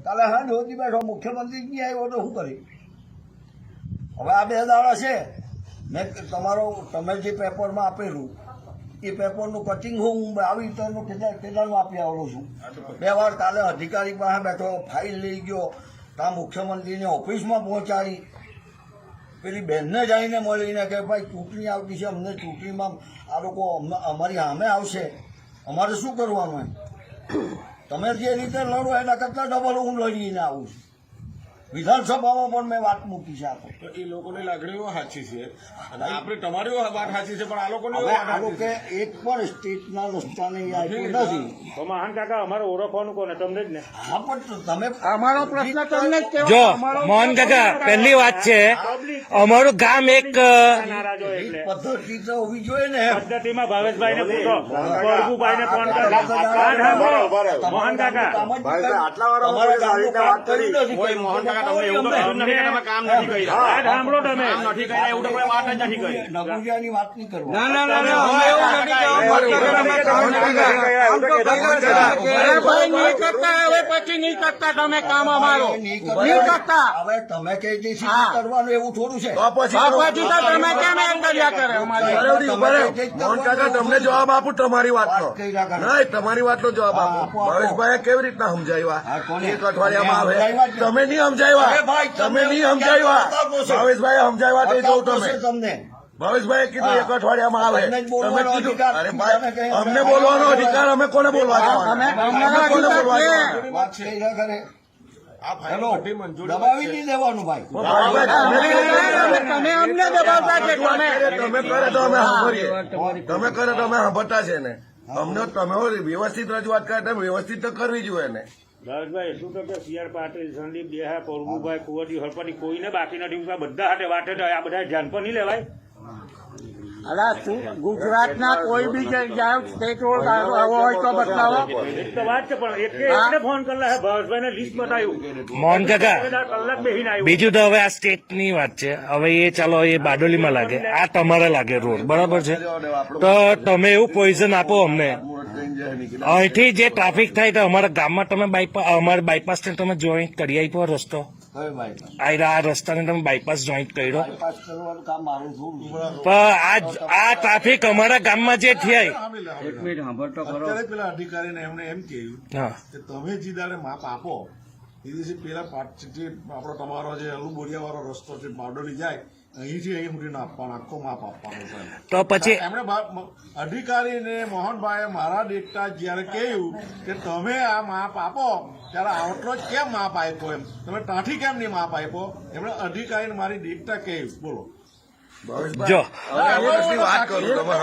કાલે હા જોતી બેઠો મુખ્યમંત્રી નહીં આવ્યો તો શું કરી? હવે આ 2 દાડા છે મેં તમે જે પેપરમાં આપેલું એ પેપરનું કટિંગ હું આવી રીતનું કેટલાનું આપી આવેલો છું. 2 વાર કાલે અધિકારી પાસે બેઠો, ફાઇલ લઈ ગયો, ત્યાં મુખ્યમંત્રીને ઓફિસમાં પહોંચાડી, પેલી બહેનને જઈને મળીને કે ભાઈ ચૂંટણી આવતી છે, અમને ચૂંટણીમાં આ લોકો અમારી સામે આવશે, અમારે શું કરવાનું? એમ તમે જે રીતે લડો એના કરતાં ડબલ હું લડીને આવું છું. વિધાનસભામાં પણ મેં વાત મૂકી છે. તો એ લોકોની લાગણીઓ સાચી છે અને આપણે તમારી વાત સાચી છે, પણ આ લોકોની આ લોકો એક પણ સ્ટેટના રસ્તાને આપ્યું નથી. તો મહાન કાકા અમારે ઓળખવાનું કોને? તમને જ ને. હા, પણ તમે અમારો પ્રશ્ન તમને જ કહેવાય. જો મોહન કાકા, પહેલી વાત છે, અમારું ગામ એક નારાજ હોય એટલે પદ્ધતિ તો હોવી જોઈએ ને. પદ્ધતિમાં ભાવેશભાઈ ને પૂછો, પ્રભુભાઈ ને ફોન કરો. મોહન કાકા કોઈ મોહન કાકા તમને એવું તો કહ્યું નથી કે તમે કામ નથી કર્યા. વાત સાંભળો તમે. કામ નથી કર્યા એવું તો કોઈ વાત જ નથી કરી. નગુરિયાની વાત નહીં કરવા. ના, અમે એવું નથી કહેવા ભાઈ નહીં કરતા, હવે પછી નહીં કરતા તમે કામ અમારો નહીં કરતા. હવે તમે કહી દઈશું કરવાનું એવું થોડું છે. પછી તો તમે કેમ એમ કર્યા કરે અમારી? મોહન કાકા તમને જવાબ આપું તમારી વાતનો. નહીં, તમારી વાતનો જવાબ આપો. ભાવેશભાઈ કેવી રીતના સમજાવ્યા? એક અઠવાડિયામાં આવે. તમે નહીં સમજાવ્યા, તમે નહીં સમજાવ્યા. ભાવેશભાઈ સમજાવ્યા તે જોઉં તમે. તમને ભાવેશભાઈ કીધું એક અઠવાડિયામાં આવે. તમને જ તમે બોલવાનો કીધું અધિકાર. અરે ભાઈ, અમને બોલવાનો અધિકાર, અમે કોને બોલવા દેવાના? અમે કોને બોલવા દેવાના? વાત છે ના કરે. હેલો, દબાવી નહીં દેવાનું ભાઈ. તમે અમને દબાવતા છે. તમે કરે તો અમે સાંભળીએ, તમે કરે તો અમે સાંભળતા છે ને. અમને તમે વ્યવસ્થિત રજૂઆત કરે તો વ્યવસ્થિત તો કરવી જોઈએ ને. ભાવેશભાઈ એટલું તો કે CR પાટીલ, સંદીપ દેહા, પ્રભુભાઈ, કુંવરજી, હરપતિ કોઈને બાકી નથી. બધા હાથે વાટે તો આ બધા ધ્યાન પર નહીં લેવાય. ગુજરાતના કોઈ બી જગ્યાએ સ્ટેટ રોડ હોય તો બતાવો. એક તો વાત છે, પણ એટલે ફોન કરેલા ભાવેશભાઈ ને લિસ્ટ બતાવ્યું. મોહન કાકા, કલાક બેહીને આવ્યું. બીજું તો હવે આ સ્ટેટની વાત છે. હવે એ ચાલો, એ બારડોલીમાં લાગે, આ તમારે લાગે રોડ, બરાબર છે? તો તમે એવું પોઈઝન આપો અમને. અહીંથી જે ટ્રાફિક થાય તો અમારા ગામમાં તમે અમારા બાયપાસ ને તમે જોઈન્ટ કરી આપ્યો રસ્તો. હવે ભાઈ આ રસ્તાને તમે બાયપાસ જોઈન્ટ કર્યો. પાસ કરવાનું કામ મારું થોડું છે. પણ આ ટ્રાફિક અમારા ગામમાં જે થાય. અત્યારે પેલા અધિકારીને એમને એમ કહ્યું હા, કે તમે જે દાડે માપ આપો એ દિવસે પેલા જે આપણો તમારો જે અલુબોરિયા વાળો રસ્તો છે બારડોલી જાય, અહીંથી અહીં સુધી ના આપવાનો, આખો માપ આપવાનો છે. તો પછી એમણે અધિકારીને મોહનભાઈએ મારા ડેટા જયારે કહ્યું કે તમે આ માપ આપો ત્યારે આટલો જ કેમ માપ આપ્યો, એમ તમે ત્યાંથી કેમ નહીં માપ આપ્યો, એમણે અધિકારીને મારી ડેટા કહ્યું. બોલો જો વાત કરું તમે